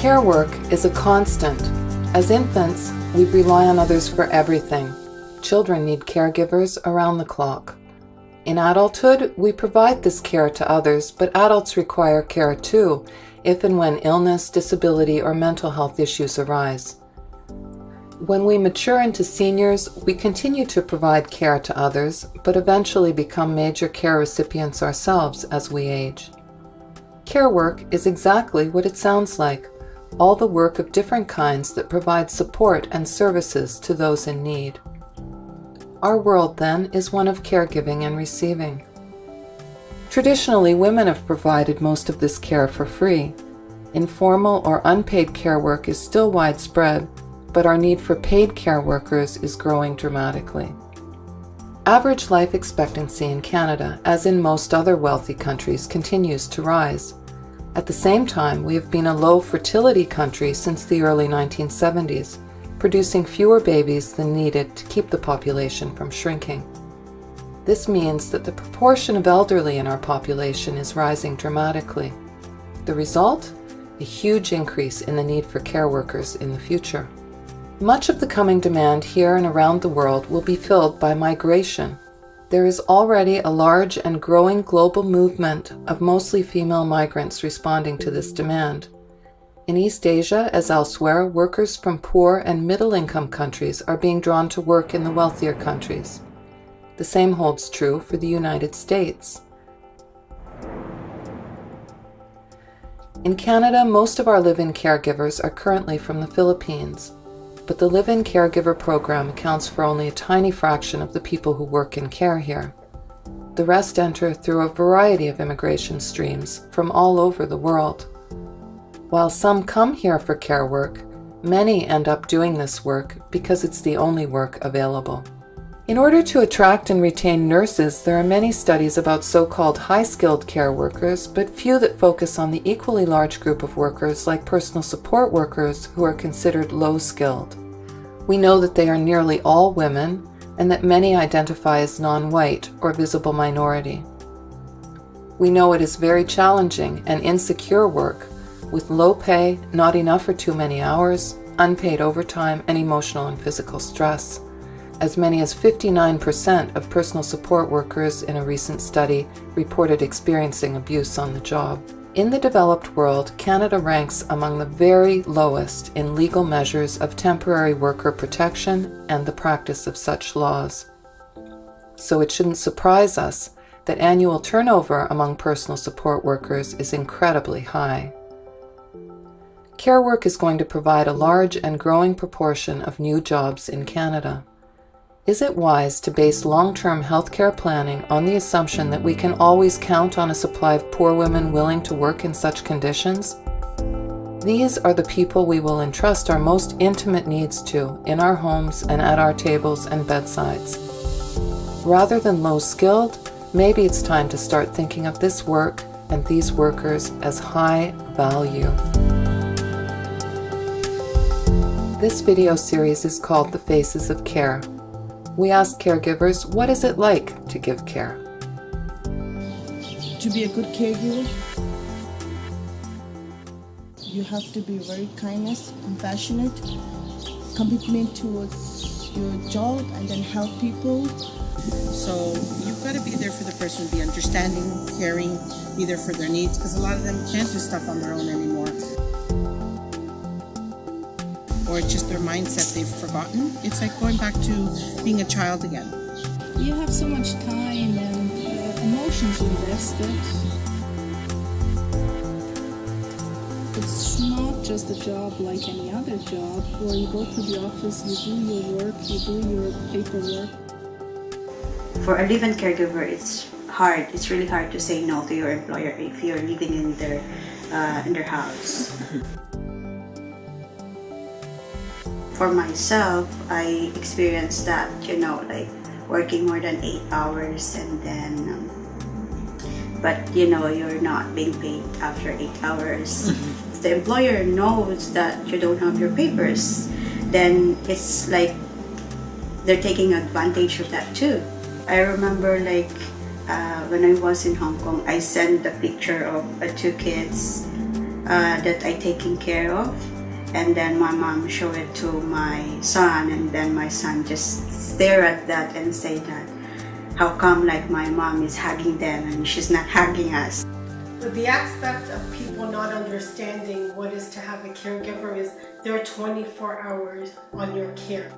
Care work is a constant. As infants, we rely on others for everything. Children need caregivers around the clock. In adulthood, we provide this care to others, but adults require care too, if and when illness, disability, or mental health issues arise. When we mature into seniors, we continue to provide care to others, but eventually become major care recipients ourselves as we age. Care work is exactly what it sounds like, all the work of different kinds that provide support and services to those in need. Our world, then, is one of caregiving and receiving. Traditionally, women have provided most of this care for free. Informal or unpaid care work is still widespread, but our need for paid care workers is growing dramatically. Average life expectancy in Canada, as in most other wealthy countries, continues to rise. At the same time, we have been a low fertility country since the early 1970s, producing fewer babies than needed to keep the population from shrinking. This means that the proportion of elderly in our population is rising dramatically. The result? A huge increase in the need for care workers in the future. Much of the coming demand here and around the world will be filled by migration. There is already a large and growing global movement of mostly female migrants responding to this demand. In East Asia, as elsewhere, workers from poor and middle-income countries are being drawn to work in the wealthier countries. The same holds true for the United States. In Canada, most of our live-in caregivers are currently from the Philippines, but the live-in caregiver program accounts for only a tiny fraction of the people who work in care here. The rest enter through a variety of immigration streams from all over the world. While some come here for care work, many end up doing this work because it's the only work available. In order to attract and retain nurses, there are many studies about so-called high-skilled care workers, but few that focus on the equally large group of workers like personal support workers who are considered low-skilled. We know that they are nearly all women and that many identify as non-white or visible minority. We know it is very challenging and insecure work with low pay, not enough or too many hours, unpaid overtime, and emotional and physical stress. As many as 59% of personal support workers in a recent study reported experiencing abuse on the job. In the developed world, Canada ranks among the very lowest in legal measures of temporary worker protection and the practice of such laws. So it shouldn't surprise us that annual turnover among personal support workers is incredibly high. Care work is going to provide a large and growing proportion of new jobs in Canada. Is it wise to base long-term healthcare planning on the assumption that we can always count on a supply of poor women willing to work in such conditions? These are the people we will entrust our most intimate needs to in our homes and at our tables and bedsides. Rather than low-skilled, maybe it's time to start thinking of this work and these workers as high value. This video series is called The Faces of Care. We ask caregivers, what is it like to give care? To be a good caregiver, you have to be very kindness, compassionate, commitment towards your job, and then help people. So you've got to be there for the person, be understanding, caring, be there for their needs, because a lot of them can't do stuff on their own anymore. Or it's just their mindset they've forgotten. It's like going back to being a child again. You have so much time and emotions invested. It's not just a job like any other job where you go to the office, you do your work, you do your paperwork. For a live-in caregiver, it's hard. It's really hard to say no to your employer if you're living in their house. For myself, I experienced that, like working more than 8 hours and then, but you're not being paid after 8 hours. If the employer knows that you don't have your papers, then it's like they're taking advantage of that too. I remember when I was in Hong Kong, I sent a picture of 2 kids that I taken care of. And then my mom showed it to my son, and then my son just stare at that and say that, how come like my mom is hugging them and she's not hugging us? But the aspect of people not understanding what is to have a caregiver is they're 24 hours on your care.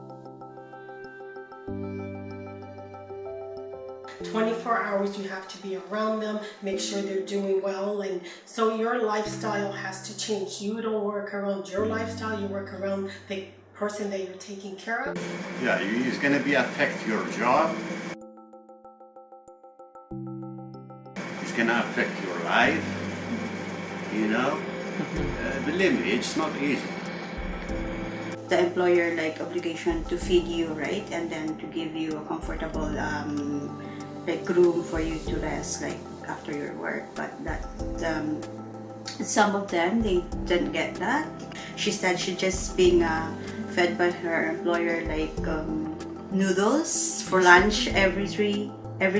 24 hours you have to be around them, make sure they're doing well, and so your lifestyle has to change. You don't work around your lifestyle, you work around the person that you're taking care of. Yeah, it's going to be affect your job. It's going to affect your life, you know. Believe me, it's not easy. The employer like obligation to feed you, right, and then to give you a comfortable like room for you to rest like after your work, but that some of them they didn't get that. She said she just being fed by her employer like noodles for lunch every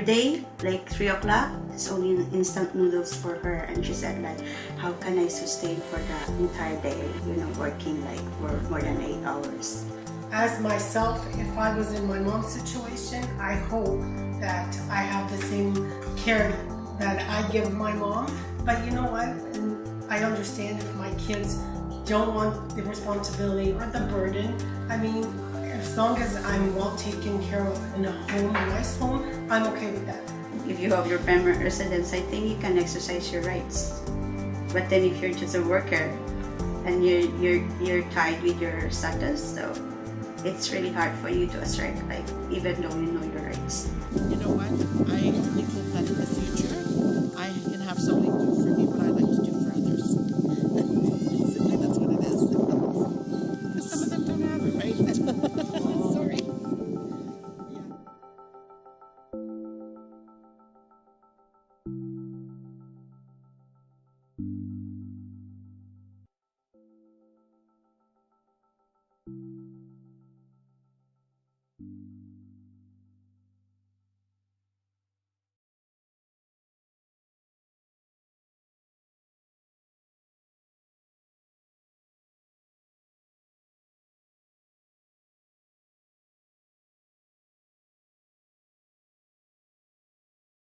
day, like 3 o'clock. It's only instant noodles for her, and she said like, how can I sustain for the entire day, you know, working like for more than 8 hours. As myself, if I was in my mom's situation, I hope that I have the same care that I give my mom. But you know what? And I understand if my kids don't want the responsibility or the burden. I mean, as long as I'm well taken care of in a home, a nice home, I'm okay with that. If you have your permanent residence, I think you can exercise your rights. But then if you're just a worker and you're tied with your status, so it's really hard for you to assert, like, even though you know your rights. You know what? I only hope that in the future